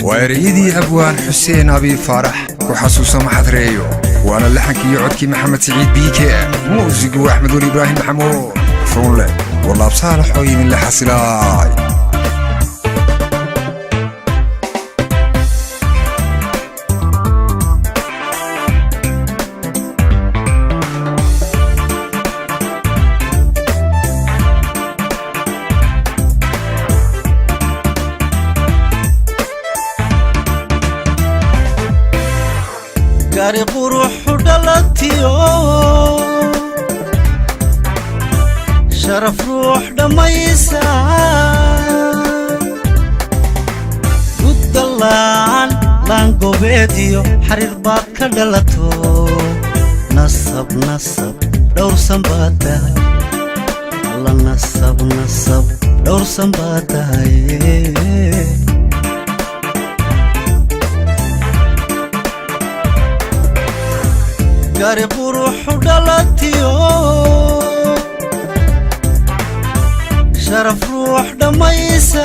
واريدي أبوان حسين أبي فرح وحسوس محضريو وأنا اللحنكي يعودكي محمد سعيد بيكي موزيق وأحمد إبراهيم محمود فرون والله بصالح حوي من اللي حصلاي قاري قروح ودلتيو شرف روح دميسا ودلان لانقو بيديو حرير باد كدلتو نصب دور سنباتا الله نصب دور سنباتا قاري قروح ودلتيو شرف روح دميسا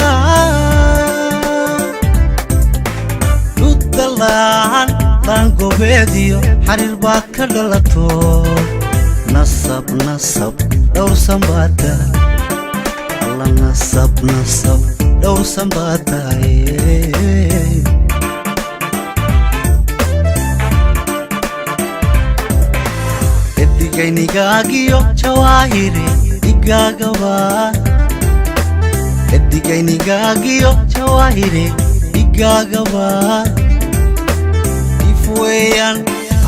ودلان لانقو بيديو حرير باد كدلتو نصب دور سنباتا الله نصب دور سنباتا Nigagio chawahire igagawa Eddigay nigagio chawahire igagawa Ifweyan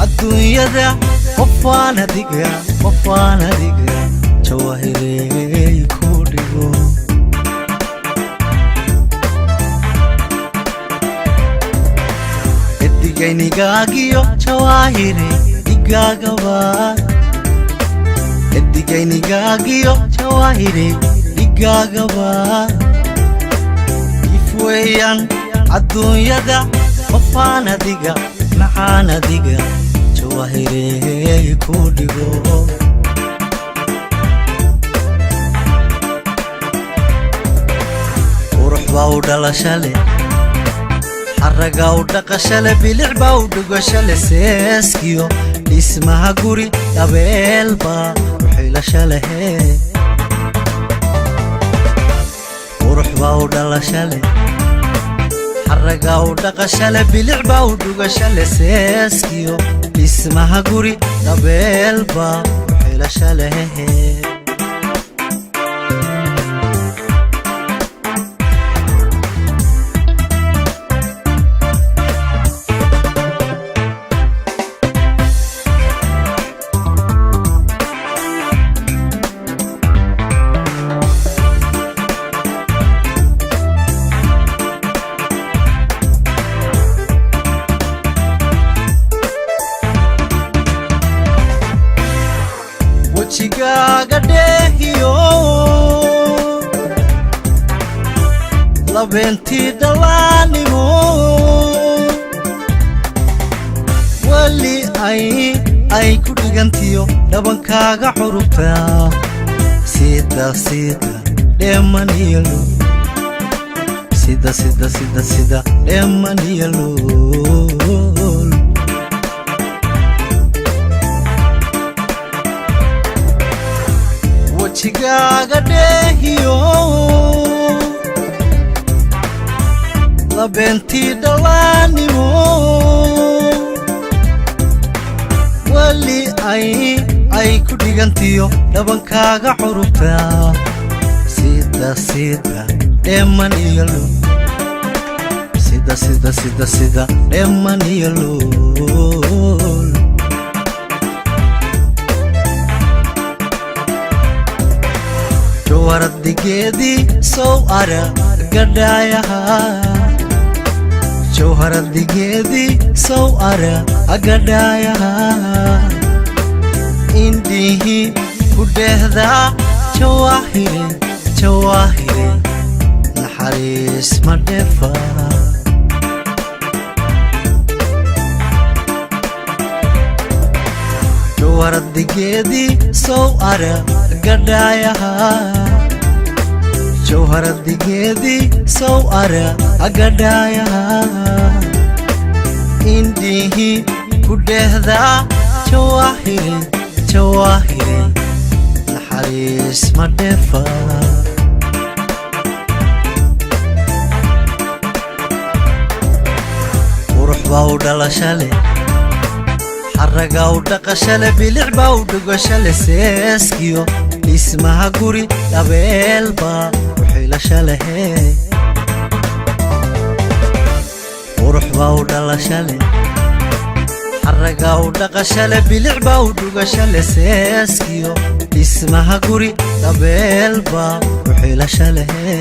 addunyada qofana diga chawahire kudigo Eddigay nigagio chawahire igagawa Eddigay nigagio chawahire igagawa Ifweyan addunyada qofana diga maxana diga chawahire kudigo Uruh baa dhalashale xaraga dhaqashale bilicba dhugashale seeskiyo ismaha guri dabeelba la shalehe uruh baa dhalashale xaraga dhaqashale bilicba dhugashale seeskiyo ismaha guri dabeelba la shalehe Chigaga dehiyo labenti dalanimo wali ay kudigantiyo dhabankaaga xurubta sida demaniyalo sida demaniyalo Chigaga dehiyo labenti dalanimo wali ay kudigantiyo dhabankaaga xurubta sida demaniyalo sida demaniyalo Jawharaddigeedii sow ara gadaayaha Jawharaddigeedii sow ara gadaayaha Indihi kudehda jawahire naxariis ma dhefa Jawharaddigeedii sow ara gadaayaha jawharadigeedii sow ara agadhaayaha indhihii ku dheehdaa jawaahire naxariis ma dheefa qurux baa u dhalashale xaraga u dhaqashale bilic baa u dhugashale seeskiyo dhismaha guri dhabeelba u xilashalehe qurux baa u dhalashale xaraga u dhaqashale bilic baa u dhugashale seeskiyo dhismaha guri dhabeelba u xilashalehe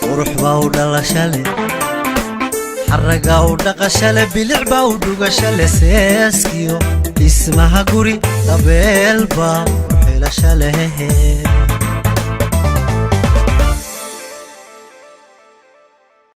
qurux baa u dhalashale xaraga u dhaqashale bilic baa u dhugashale seeskiyo dhismaha guri dhabeelba u xilashalehe